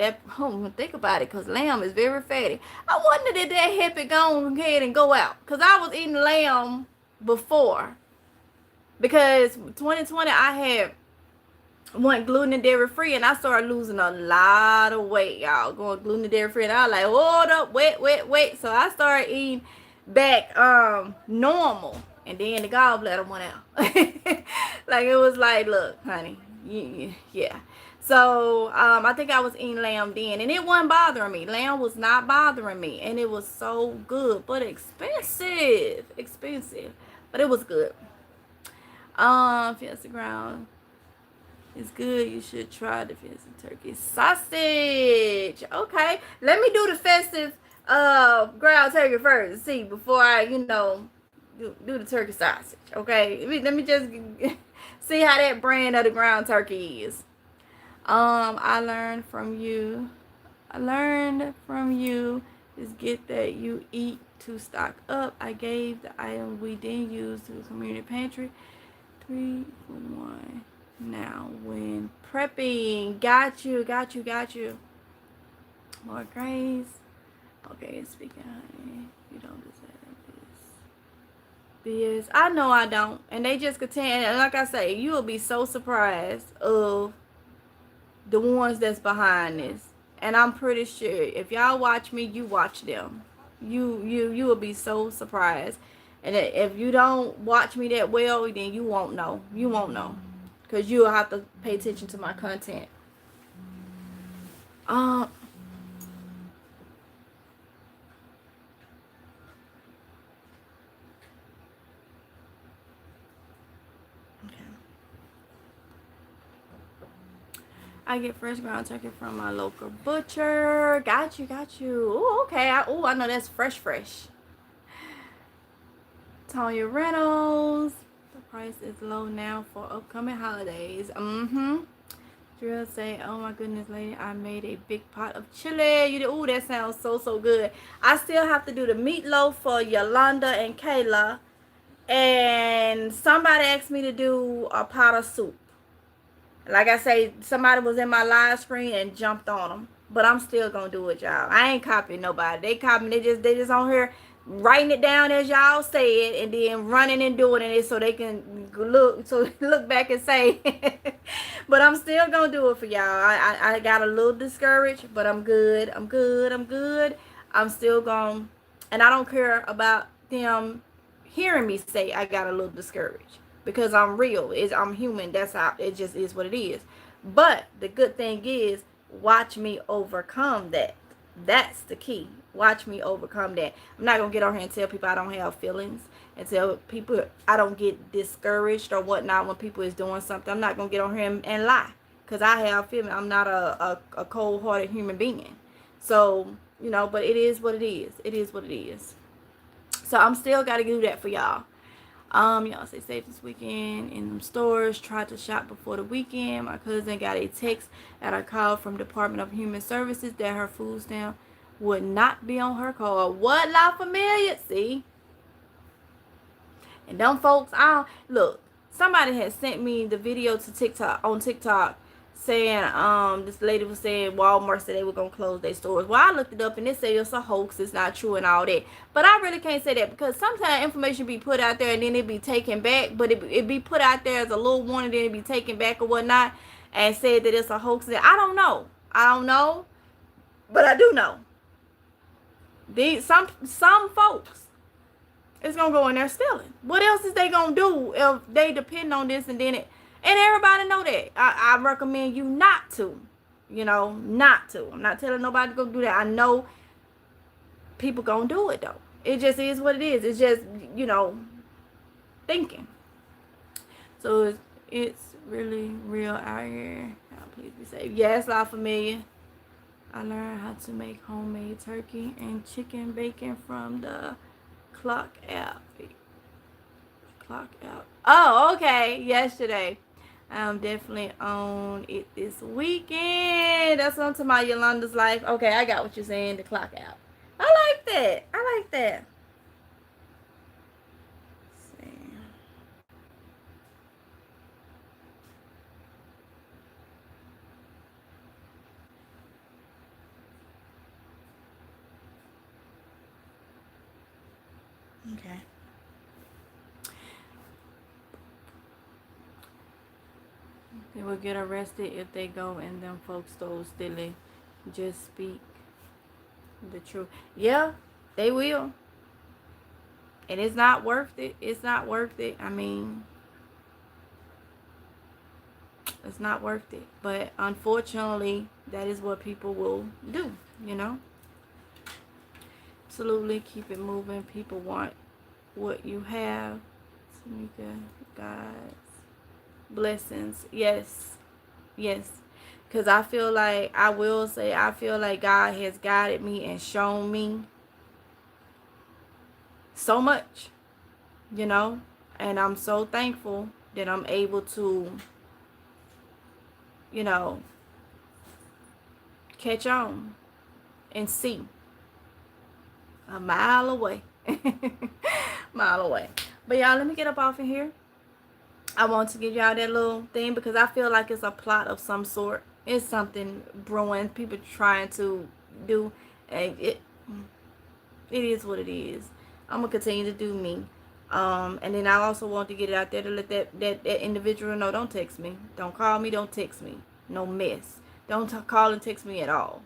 Think about it, because lamb is very fatty. I wonder did that help it go ahead and go out, because I was eating lamb before Because 2020 I had went gluten and dairy free, and I started losing a lot of weight, y'all. Going gluten and dairy free, and I was like, hold up, wait. So I started eating back normal, and then the gallbladder went out. Like it was like, look, honey, yeah. So I think I was eating lamb then, and it wasn't bothering me. Lamb was not bothering me, and it was so good, but expensive, but it was good. Fancy ground. It's good. You should try the fancy turkey sausage. Okay. Let me do the festive ground turkey first. See, before I, do the turkey sausage. Okay. Let me just see how that brand of the ground turkey is. I learned from you. Is get that you eat to stock up. I gave the item we didn't use to the community pantry. 3 for 1. Now, when prepping, got you. More grace. Okay, speaking, honey, you don't deserve this. I know I don't. And they just continue. And like I say, you will be so surprised of the ones that's behind this. And I'm pretty sure if y'all watch me, you watch them. You will be so surprised. And if you don't watch me that well, then you won't know. Because you'll have to pay attention to my content. Okay. I get fresh ground turkey from my local butcher. Got you. Ooh, okay. I know that's fresh. Tonya Reynolds. The price is low now for upcoming holidays. Drill say, oh my goodness, lady, I made a big pot of chili. You did. Ooh, that sounds so good. I still have to do the meatloaf for Yolanda and Kayla. And somebody asked me to do a pot of soup. Like I say, somebody was in my live screen and jumped on them. But I'm still gonna do it, y'all. I ain't copying nobody. They copying. They just on here writing it down as y'all say it, and then running and doing it so they can look back and say. But I'm still gonna do it for y'all. I got a little discouraged, but I'm good. I'm still gonna, and I don't care about them hearing me say I got a little discouraged. Because I'm real. I'm human. That's how it just is what it is. But the good thing is, watch me overcome that. That's the key. Watch me overcome that. I'm not going to get on here and tell people I don't have feelings. And tell people I don't get discouraged or whatnot when people is doing something. I'm not going to get on here and lie. Because I have feelings. I'm not a cold-hearted human being. So, but it is what it is. So I'm still got to do that for y'all. Y'all stay safe this weekend in them stores. Tried to shop before the weekend. My cousin got a text that I called from Department of Human Services that her food stamp would not be on her card. What, La Familia? See? And them folks, look, somebody had sent me the video to on TikTok saying, this lady was saying Walmart said they were going to close their stores. Well, I looked it up and it said it's a hoax, it's not true and all that. But I really can't say that because sometimes information be put out there and then it be taken back. But it be put out there as a little warning, then it be taken back or whatnot and said that it's a hoax. I don't know. But I do know. Some folks is going to go in there stealing. What else is they going to do if they depend on this and then it... And everybody know that. I recommend you not to. Not to. I'm not telling nobody to go do that. I know people gonna do it, though. It just is what it is. It's just, thinking. So it's really real out here. Please be safe. Yes, I'm familiar. I learned how to make homemade turkey and chicken bacon from the Clock app. Oh, okay. Yesterday. I'm definitely on it this weekend. That's on to my Yolanda's life. Okay, I got what you're saying. The Clock app. I like that. Let's see. Okay. They will get arrested if they go and them folks those still just speak the truth. Yeah, they will. And it's not worth it. It's not worth it. I mean, it's not worth it. But unfortunately, that is what people will do, you know? Absolutely. Keep it moving. People want what you have. Tamika, God's blessings. Yes. Yes. Because I feel like, I will say, I feel like God has guided me and shown me so much, you know? And I'm so thankful that I'm able to, you know, catch on and see a mile away. Mile away. But y'all, let me get up off of here. I want to give y'all that little thing because I feel like it's a plot of some sort. It's something brewing. People trying to do. And it is what it is. I'm going to continue to do me. And then I also want to get it out there to let that individual know, don't text me. Don't call me. Don't text me. No mess. Don't call and text me at all.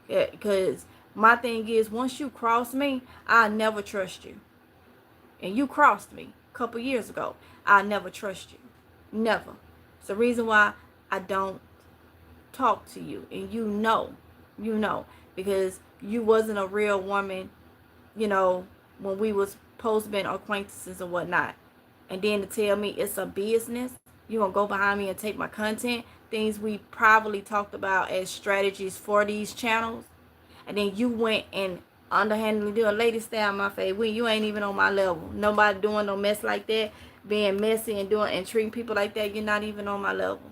Because my thing is, once you cross me, I'll never trust you. And you crossed me a couple years ago. I'll never trust you. Never. It's the reason why I don't talk to you. And you know. Because you wasn't a real woman, you know, when we was supposed to be acquaintances and whatnot. And then to tell me it's a business, you gonna go behind me and take my content, things we probably talked about as strategies for these channels, and then you went and underhandedly do a lady style on my face when you ain't even on my level. Nobody doing no mess like that, being messy and treating people like that. You're not even on my level.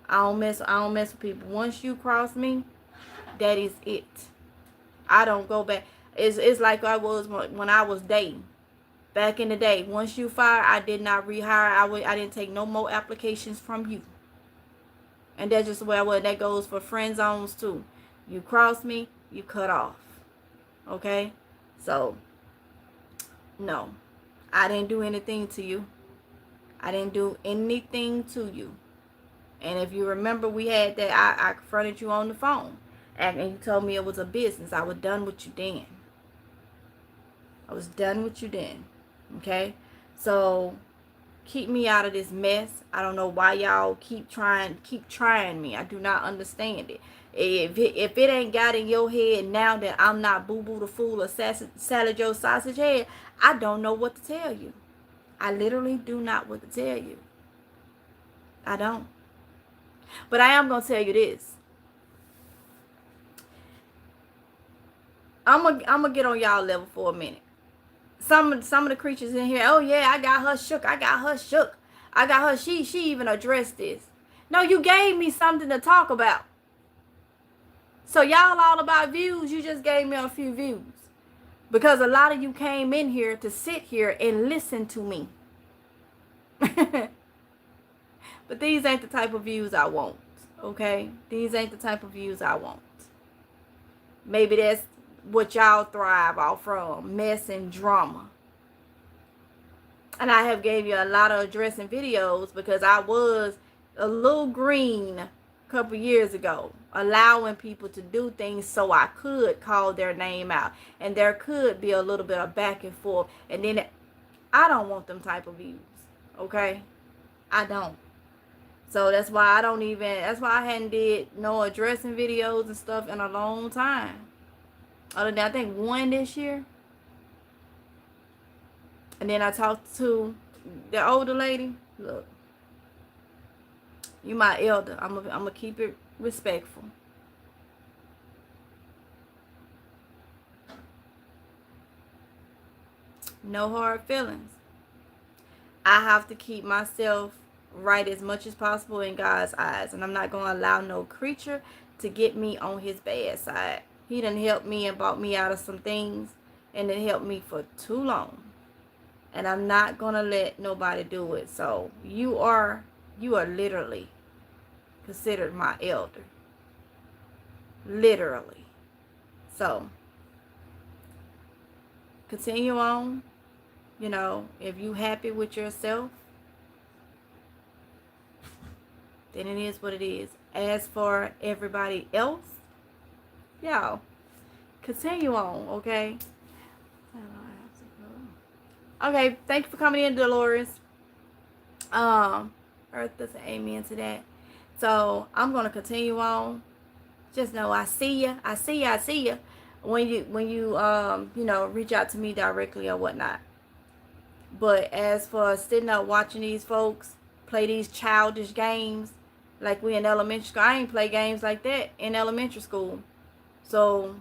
I don't mess with people. Once you cross me, that is it. I don't go back. It's like I was when I was dating back in the day. Once you fire, I did not rehire. I didn't take no more applications from you. And that's just the way I was. That goes for friend zones too. You cross me, you cut off. Okay? So, no. I didn't do anything to you. I didn't do anything to you. And if you remember, we had that, I confronted you on the phone. And you told me it was a business. I was done with you then. I was done with you then. Okay? So, keep me out of this mess. I don't know why y'all keep trying me. I do not understand it. If it ain't got in your head now that I'm not Boo Boo the Fool or Salad Joe Sausage Head, I don't know what to tell you. I literally do not what to tell you. I don't. But I am going to tell you this. I'm gonna get on y'all level for a minute. Some of the creatures in here, oh yeah, I got her shook. She even addressed this. No, you gave me something to talk about. So y'all all about views, you just gave me a few views. Because a lot of you came in here to sit here and listen to me. But these ain't the type of views I want. Okay? These ain't the type of views I want. Maybe that's what y'all thrive off from, mess and drama. And I have gave you a lot of addressing videos because I was a little green a couple years ago, allowing people to do things so I could call their name out, and there could be a little bit of back and forth. And then I don't want them type of views. Okay? I don't. So that's why I hadn't did no addressing videos and stuff in a long time. Other than I think one this year. And then I talked to the older lady. Look, you my elder. I'm gonna keep it respectful. No hard feelings. I have to keep myself right as much as possible in God's eyes. And I'm not going to allow no creature to get me on his bad side. He done helped me and bought me out of some things. And it helped me for too long. And I'm not going to let nobody do it. So you are literally considered my elder. Literally. So continue on. You know, if you happy with yourself, then it is what it is. As for everybody else, y'all, continue on, okay? Okay, thank you for coming in, Dolores. Earth doesn't amen to that. So I'm gonna continue on. Just know I see you. I see you. I see you. When you reach out to me directly or whatnot. But as for sitting up watching these folks play these childish games like we in elementary school, I ain't play games like that in elementary school. So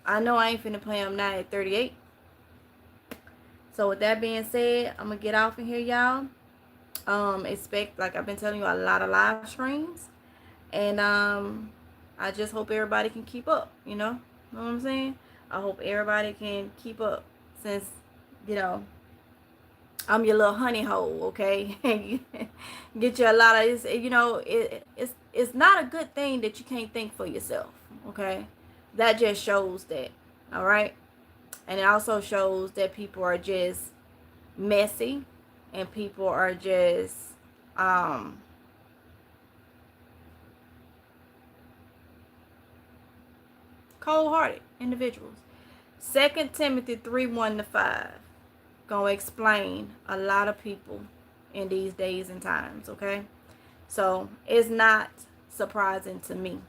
I know I ain't finna play them now at 38. So with that being said, I'm gonna get off of here, y'all. Expect, like I've been telling you, a lot of live streams. And I just hope everybody can keep up, know what I'm saying? I hope everybody can keep up since, I'm your little honey hole, okay? Get you a lot of, it's not a good thing that you can't think for yourself, okay? That just shows that, all right? And it also shows that people are just messy and people are just, cold-hearted individuals. 2 Timothy 3:1-5 gonna explain a lot of people in these days and times, okay? So it's not surprising to me.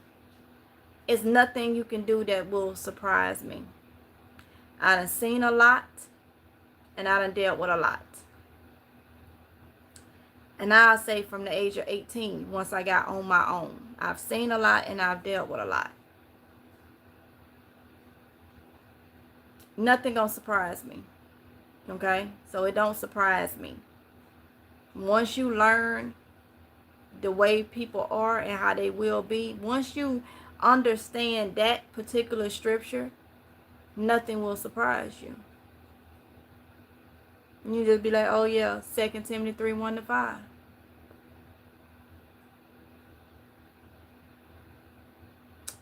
It's nothing you can do that will surprise me. I done seen a lot and I done dealt with a lot. And I'll say from the age of 18, once I got on my own, I've seen a lot and I've dealt with a lot. Nothing gonna surprise me, okay? So it don't surprise me. Once you learn the way people are and how they will be, once you understand that particular scripture, nothing will surprise you. You just be like, oh yeah, 2 Timothy 3:1-5.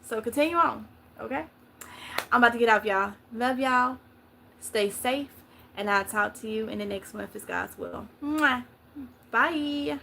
So continue on, okay? I'm about to get off, y'all. Love y'all. Stay safe. And I'll talk to you in the next one if it's God's will. Mwah. Bye.